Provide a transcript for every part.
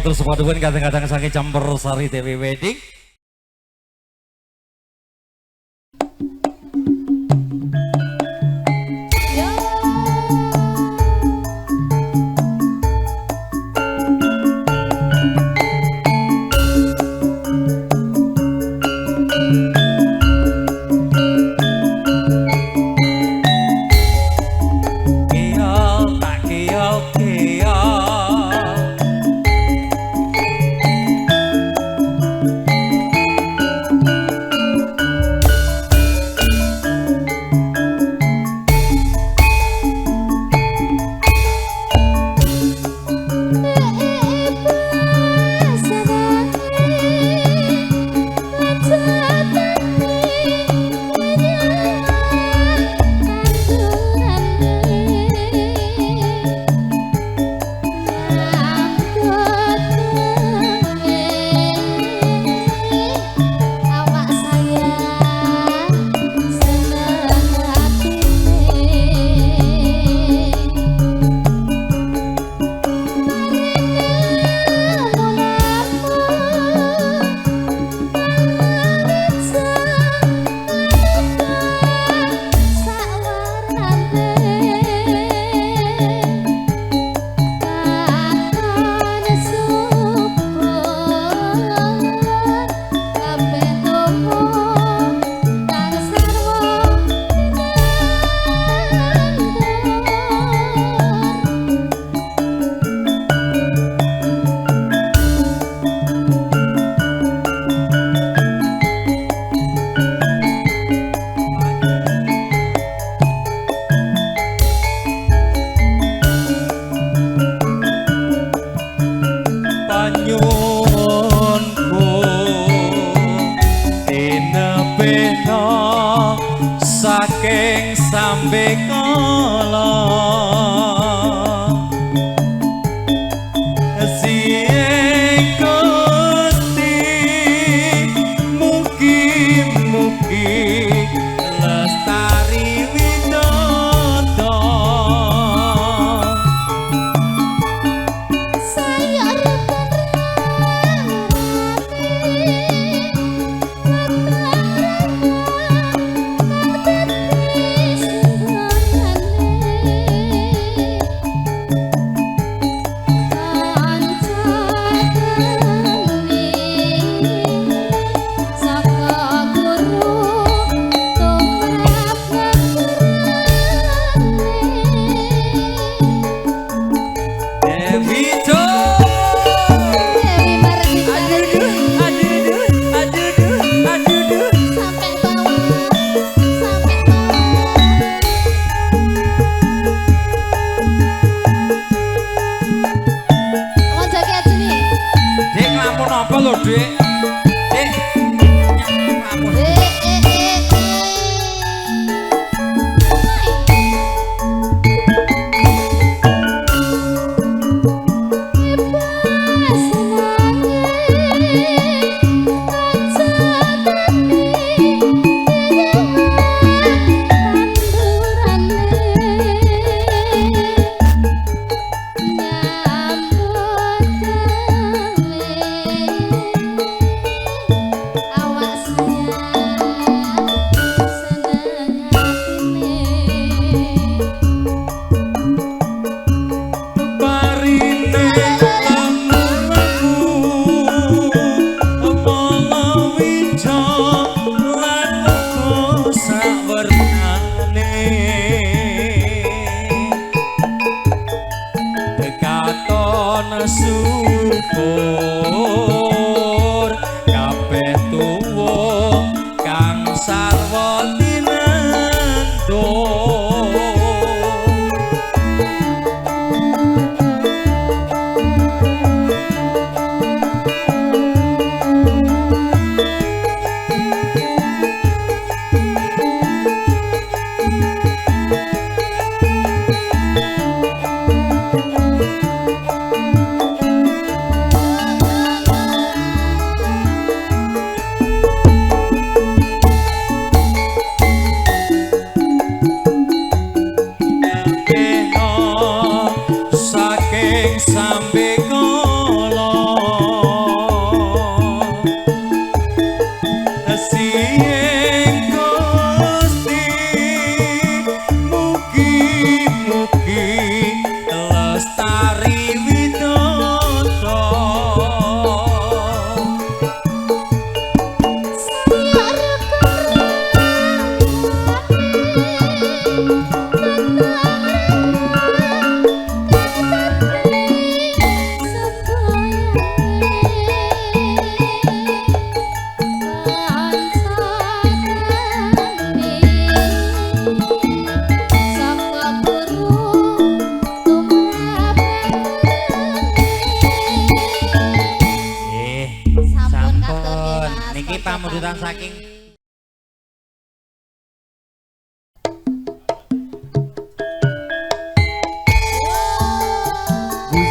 Terus paduan kadang-kadang saking campur sari TV Wedding. Saking sambe kala sing Gusti mugi-mugi lestari widodho saya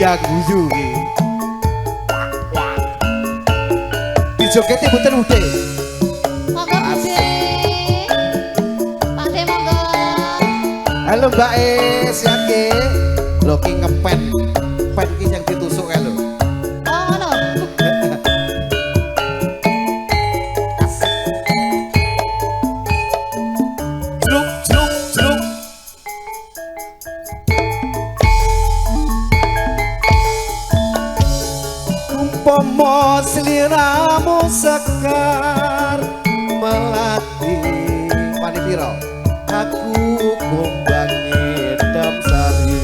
Tinggal guyu iki. Dijogeti mboten Bude. Monggo Bude. Pak De monggo. Halo Mbak E, siap nggih? Lho ki ngepen. Pen ki yang ditusuk kae lho. Oh ngono. Jruk jruk jruk. Umpama sliramu sekar melati pani pira aku kumbang ngedam sari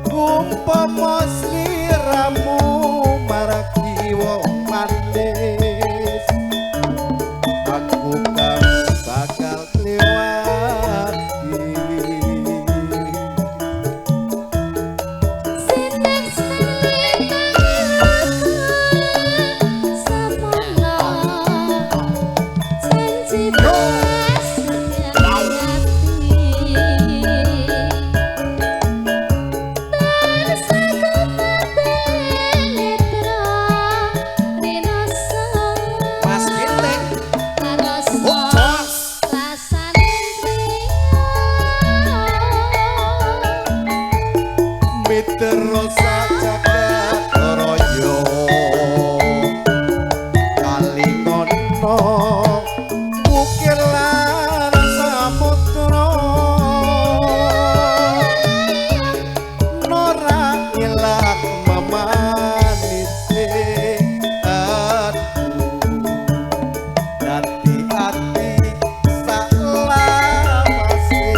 umpama sliramu maraki wong manis aku kan bakal kliwati terus jagat royo kalingono ukir lan samudra nora ilang memanise dadi ati salawase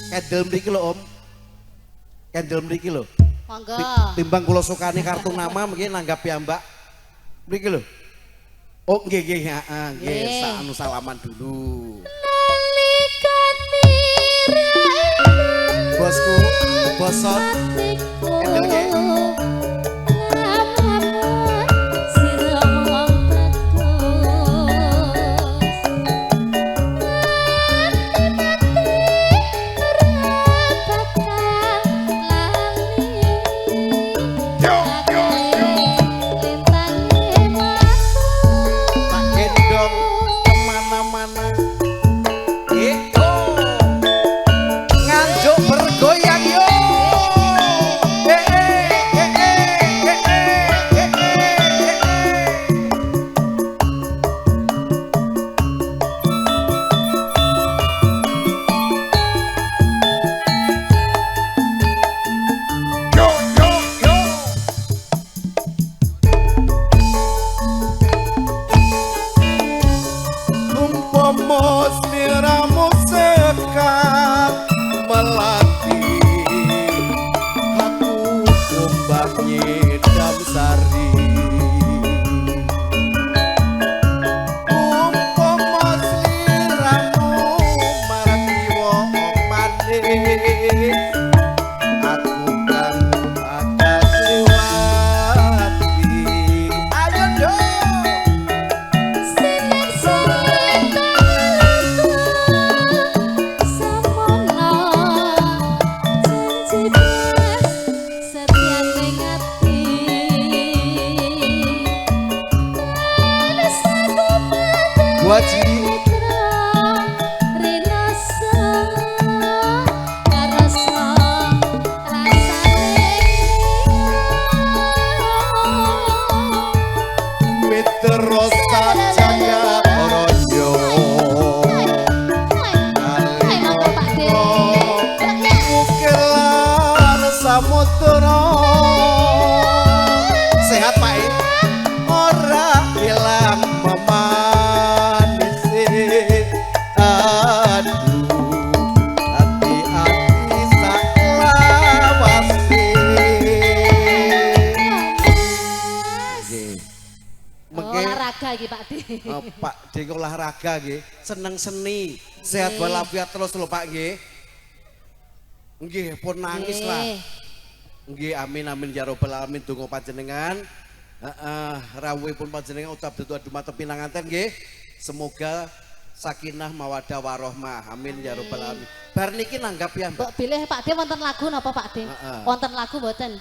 kendel mriki lho Om. Kendel mriki lho. Monggo. Timbang kula sukani kartu nama mungkin nanggap ya Mbak. Mriki lho. Oh nggih nggih heeh nggih sak salaman dulu. Bosku, boson. Kendel nggih. Sliramu sekar melati aku kumbang nyedam sari umpama sliramu marati wong manis aku kan bakal kliwati ayo dong Waji terus jagat royo ukiran samudra sehat Pak ora ilang memanisi aduh hati-hati saklawase olahraga iki Pak De. Pak De olahraga nggih, seneng seni, sehat walafiat terus lho Pak nggih. Nggih, pun nangis lah. Nggih, amin amin ya robbal alamin donga panjenengan. Heeh, rawuhipun panjenengan ucap dumateng pinanganten nggih. Semoga sakinah mawadah warohmah. Amin ya rabbal alamin. Bar niki nanggap ya Mbak. Mbok pilih Pak De wonten lagu napa Pak De? Heeh. Wonten lagu mboten?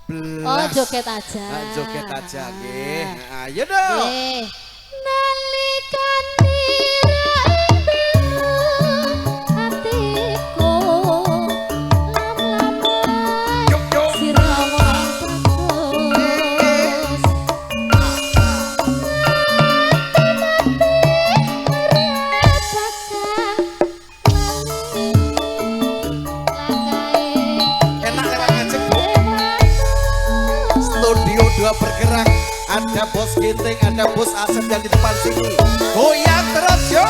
Belas. Joget aja. Joget aja nggih. Ayo dong. Nggih. Nalikane raibmu hatiku lam-laman siramu terus Enak lewat ngajak Bu. Studio 2 bergerak. Ada bos Ginting, ada bos Asep yang di depan sini. Goyang terus yo.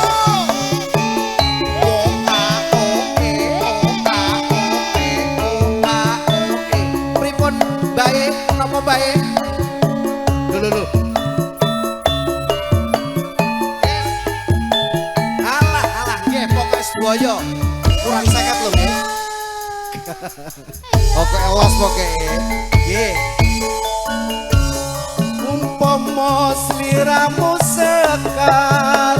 Pripun bae, napa bae? Lho. Alah, nggih pokoke sedaya. Kurang 50 lho nggih. Oke, elos pokoke. Nggih. Umpama sliramu sekar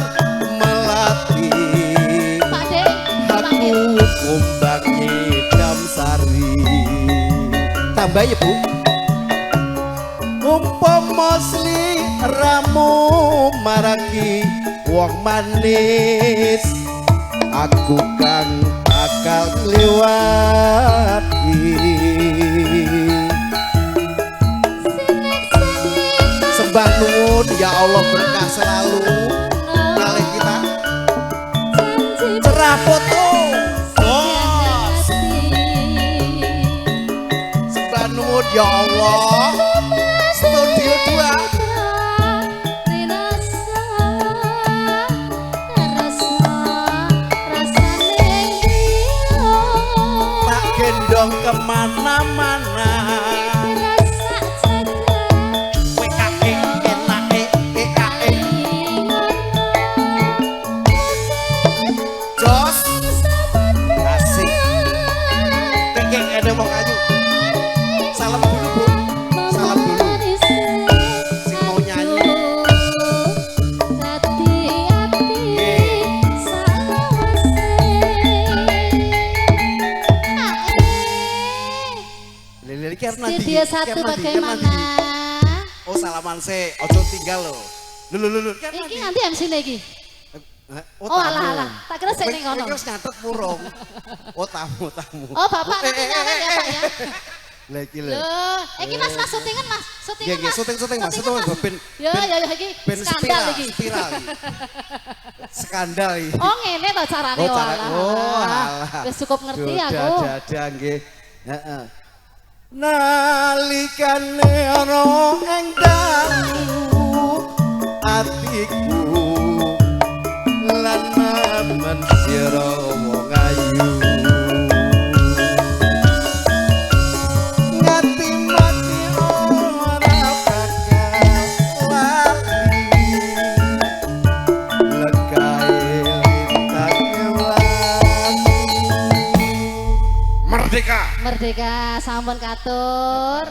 melati Pak De aku dipanggil. kumbang ngidam sari. Tambah ya Bu. Umpama sliramu maraki wong manis aku kang bakal ngliwati. Sembah nuwun ya Allah berkah selalu kalih kita cerah foto bos. Sembah nuwun ya Allah studio 2 tak gendong kemana-mana. WKE enake EKE jos asik kenging ada wong ayu. Salam dulu Bu, salam dulu sing mau nyanyi. Lili karena Studio 1 bagaimana? Oh salaman se, ojo tinggal lo. Lulu Iki nanti MC lagi. Oh alah, tak kira saya ning ngono. Wis nyatet murung. Oh tamu. Oh Bapak nanti nyatet ya Pak ya. Lah iki lho. Loh, iki Mas syutingan Mas. Syutingan Nggih, Mas. syuting Mas. Syuting ben Ya iki ben skandal iki. spiral. Skandal iki. Oh ngene to carane Oh, cara- oh, alah. Wis cukup ngerti aku. Dada nggih. Heeh. Nalikane ana ing dalu atiku lan men sira wong ayu ngati mati ora bakal lali lekae lintang kewan. Merdeka. Merdeka sampun katur.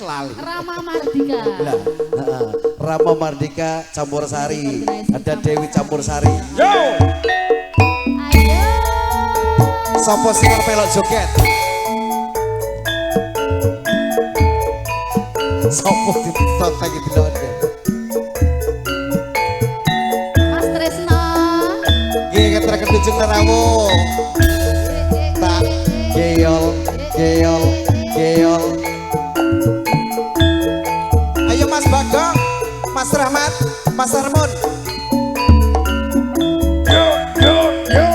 lali. Rama Mardika. Lah, heeh. Rama Mardika campur sari. Ada Dewi campur sari. Yo. Ayo. Sopo sing arep melok joget? Sopo ditot lagi delok. Mas Tresno. Nggih ketreken Ujung Nerawo. Tak geyol, geyol, geyol. Ayo Mas Bagong, Mas Rahmat, Mas Armun. Yo yo yo.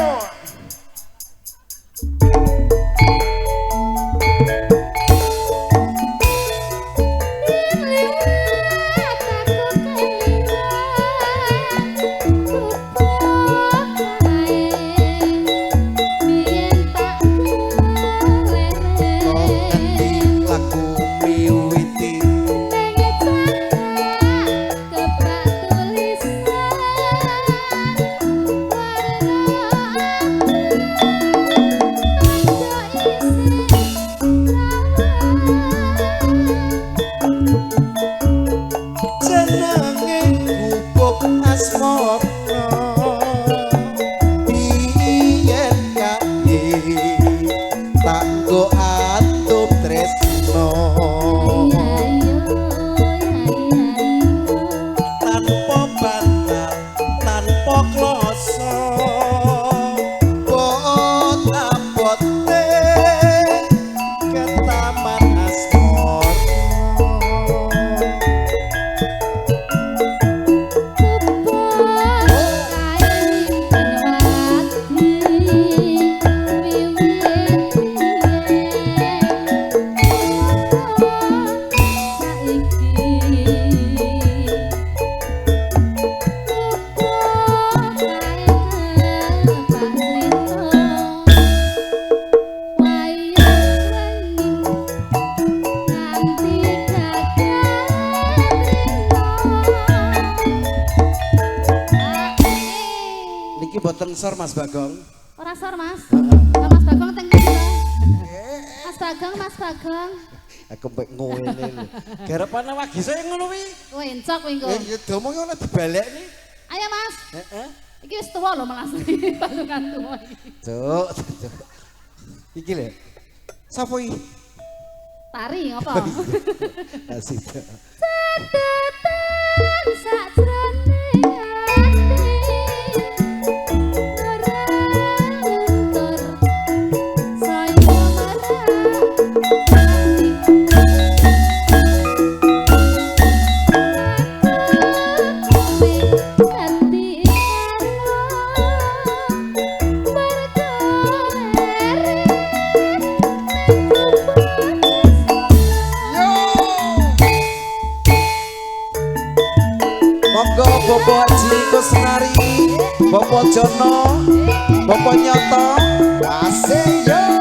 Lagu miwiti jenenge gubuk asmara biyen kae tanggo atum tresno tanpa bantal tanpa kloso bot-abote ke taman asmara Niki boten sor Mas Bagong. Ora sor Mas. Lah Mas Bagong teng ndi? Mas Bagong, Mas Bagong. Aku mbek ngene lho. Garepane wagi saya ngono kuwi. Kowe encok kowe engko. Ya domong ora dibalekni. Ayo Mas. Heeh. Iki wis tuwa lho melas pasukan tuwa iki. Cuk. Iki lho. Sapa iki? Tari ngopo? Asik. Cetetan sajroning ati. Ora luntur saya Monggo Bapak Haji Kusnari, Bapak Jono, Bapak Nyoto, asik yo.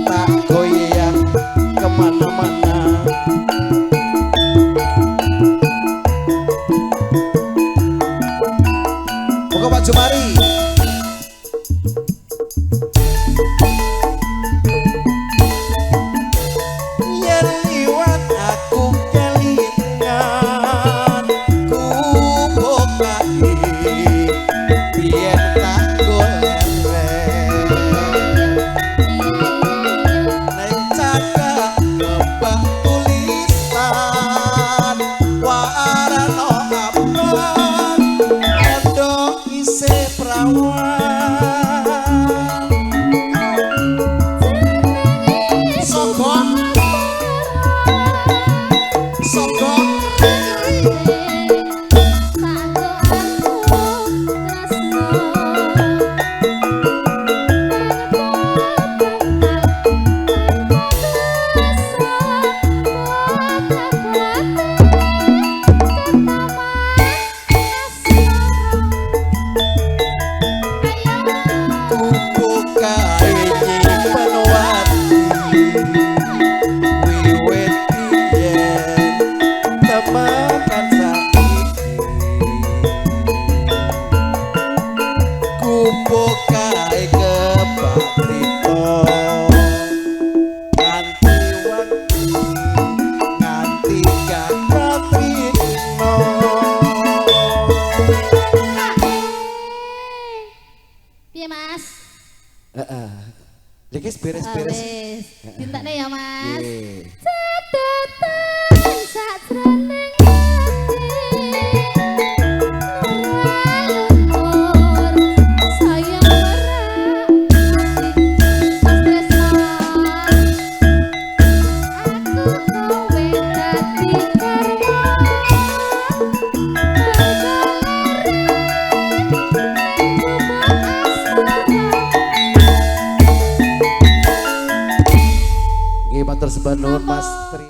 Tak goyang kemana-mana. Monggo Pak Jumari. Yen liwat aku kelingan kubuk kaki biyen tak golek Iki beres-beres. Wis, dintekne ya, Mas. Nggih. Catatan sajroning ati nuraluntur sayang merak Mas tresno aku kowe dadi karya Nggih matur sembah nuwun Mas Tri.